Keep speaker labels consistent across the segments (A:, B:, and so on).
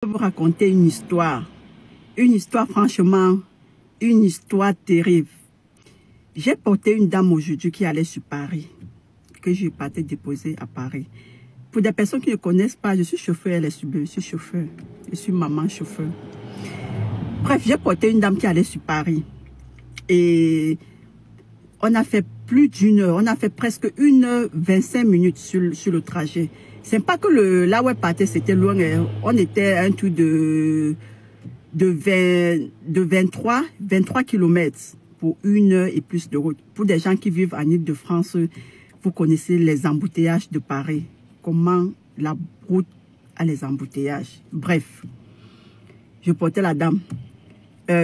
A: Je vais vous raconter une histoire franchement, une histoire terrible. J'ai porté une dame aujourd'hui qui allait sur Paris, que je partais déposer à Paris. Pour des personnes qui ne connaissent pas, je suis chauffeur, elle est sublime, je suis chauffeur, je suis maman chauffeur. Bref, j'ai porté une dame qui allait sur Paris et on a fait plus d'une heure, on a fait presque 1h25 sur le trajet. C'est pas que là où elle partait, c'était loin. On était à un tour de 23 km pour 1 heure et plus de route. Pour des gens qui vivent en Île-de-France, vous connaissez les embouteillages de Paris. Comment la route a les embouteillages. Bref, je portais la dame.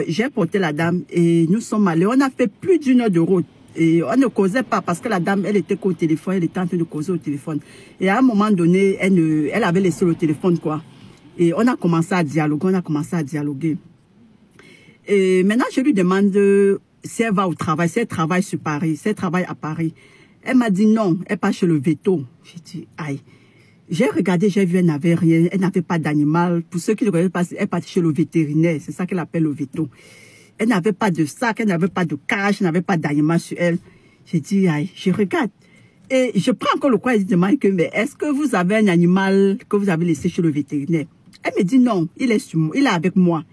A: J'ai porté la dame et nous sommes allés. On a fait plus d'une heure de route. Et on ne causait pas parce que la dame, elle était qu'au téléphone, elle était en train de causer au téléphone. Et à un moment donné, elle avait laissé le téléphone, quoi. Et on a commencé à dialoguer, Et maintenant, je lui demande si elle va au travail, si elle travaille sur Paris, si elle travaille à Paris. Elle m'a dit non, elle part chez le veto. J'ai dit, aïe. J'ai regardé, j'ai vu, elle n'avait rien, elle n'avait pas d'animal. Pour ceux qui ne connaissent pas, elle partait chez le vétérinaire, c'est ça qu'elle appelle le veto. Elle n'avait pas de sac, elle n'avait pas de cache, elle n'avait pas d'animal sur elle. J'ai dit, aïe, je regarde. Et je prends encore le courage et je demande que, mais est-ce que vous avez un animal que vous avez laissé chez le vétérinaire? Elle me dit non, il est avec moi.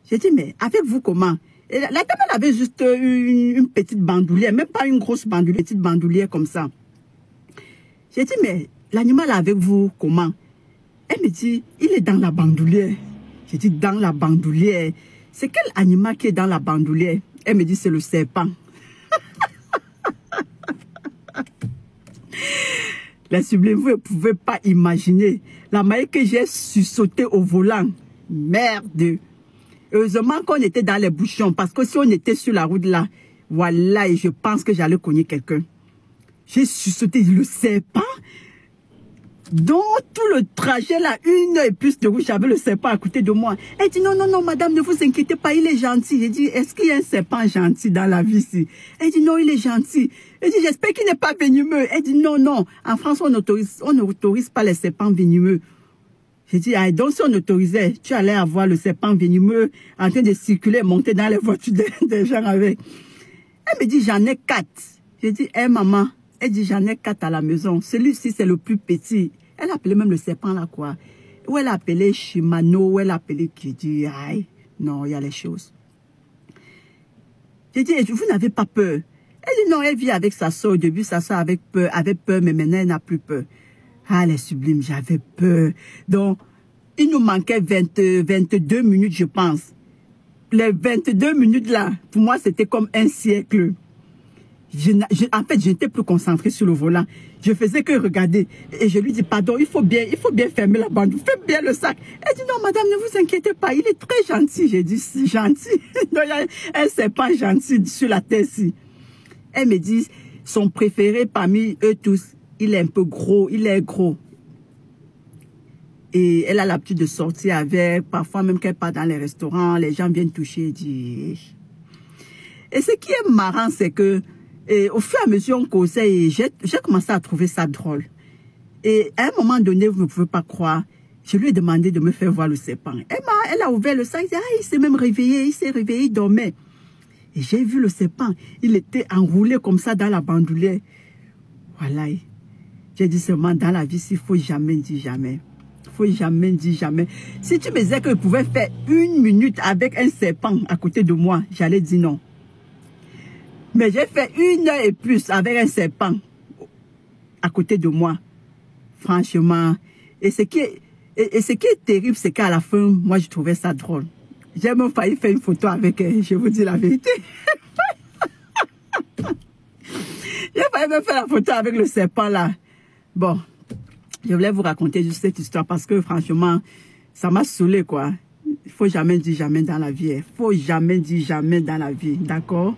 A: J'ai dit, mais avec vous comment? Et la dame, elle avait juste une petite bandoulière, même pas une grosse bandoulière, une petite bandoulière comme ça. J'ai dit, mais l'animal avec vous comment? Elle me dit, il est dans la bandoulière. J'ai dit, dans la bandoulière. C'est quel animal qui est dans la bandoulière? Elle me dit, c'est le serpent. La sublime, vous ne pouvez pas imaginer la manière que j'ai sursauté au volant. Merde. Heureusement qu'on était dans les bouchons, parce que si on était sur la route là, voilà, et je pense que j'allais cogner quelqu'un. J'ai sursauté le serpent. Donc, tout le trajet là, 1 heure et plus de route, j'avais le serpent à côté de moi. Elle dit, non, non, non, madame, ne vous inquiétez pas, il est gentil. J'ai dit, est-ce qu'il y a un serpent gentil dans la vie ici? Elle dit, non, il est gentil. Elle dit, j'espère qu'il n'est pas venimeux. Elle dit, non, non, en France, on n'autorise pas les serpents venimeux. J'ai dit, ah, donc si on autorisait, tu allais avoir le serpent venimeux en train de circuler, monter dans les voitures des gens avec. Elle me dit, j'en ai 4. J'ai dit, hé, maman. Elle dit, j'en ai 4 à la maison. Celui-ci, c'est le plus petit. Elle appelait même le serpent là, quoi. Ou elle appelait Shimano, ou elle appelait qui dit, aïe, non, il y a les choses. J'ai dit, vous n'avez pas peur? Elle dit, non, elle vit avec sa soeur. Au début, sa soeur avait peur, mais maintenant, elle n'a plus peur. Ah, elle est sublime, j'avais peur. Donc, il nous manquait 22 minutes, je pense. Les 22 minutes là, pour moi, c'était comme un siècle. En fait, je n'étais plus concentrée sur le volant. Je faisais que regarder. Et je lui dis, pardon, il faut bien fermer la bande. Faites bien le sac. Elle dit, non, madame, ne vous inquiétez pas. Il est très gentil. J'ai dit, c'est gentil. Non, elle, c'est pas gentil sur la tête-ci. Elle me dit, son préféré parmi eux tous, il est un peu gros. Il est gros. Et elle a l'habitude de sortir avec. Parfois, même qu'elle part dans les restaurants, les gens viennent toucher et dire. Et ce qui est marrant, c'est que et au fur et à mesure on causait, j'ai commencé à trouver ça drôle. Et à un moment donné, vous ne pouvez pas croire, je lui ai demandé de me faire voir le serpent. Elle a ouvert le sac, il s'est même réveillé, il dormait. Et j'ai vu le serpent, il était enroulé comme ça dans la bandoulière. Voilà. J'ai dit seulement, dans la vie, il ne faut jamais dire jamais. Il ne faut jamais dire jamais. Si tu me disais que je pouvais faire 1 minute avec un serpent à côté de moi, j'allais dire non. Mais j'ai fait 1 heure et plus avec un serpent à côté de moi. Franchement. Et ce qui est terrible, c'est qu'à la fin, moi, je trouvais ça drôle. J'ai même failli faire une photo avec elle, je vous dis la vérité. J'ai failli même faire la photo avec le serpent là. Bon, je voulais vous raconter juste cette histoire parce que franchement, ça m'a saoulé quoi. Il ne faut jamais dire jamais dans la vie. Il ne faut jamais dire jamais dans la vie, d'accord?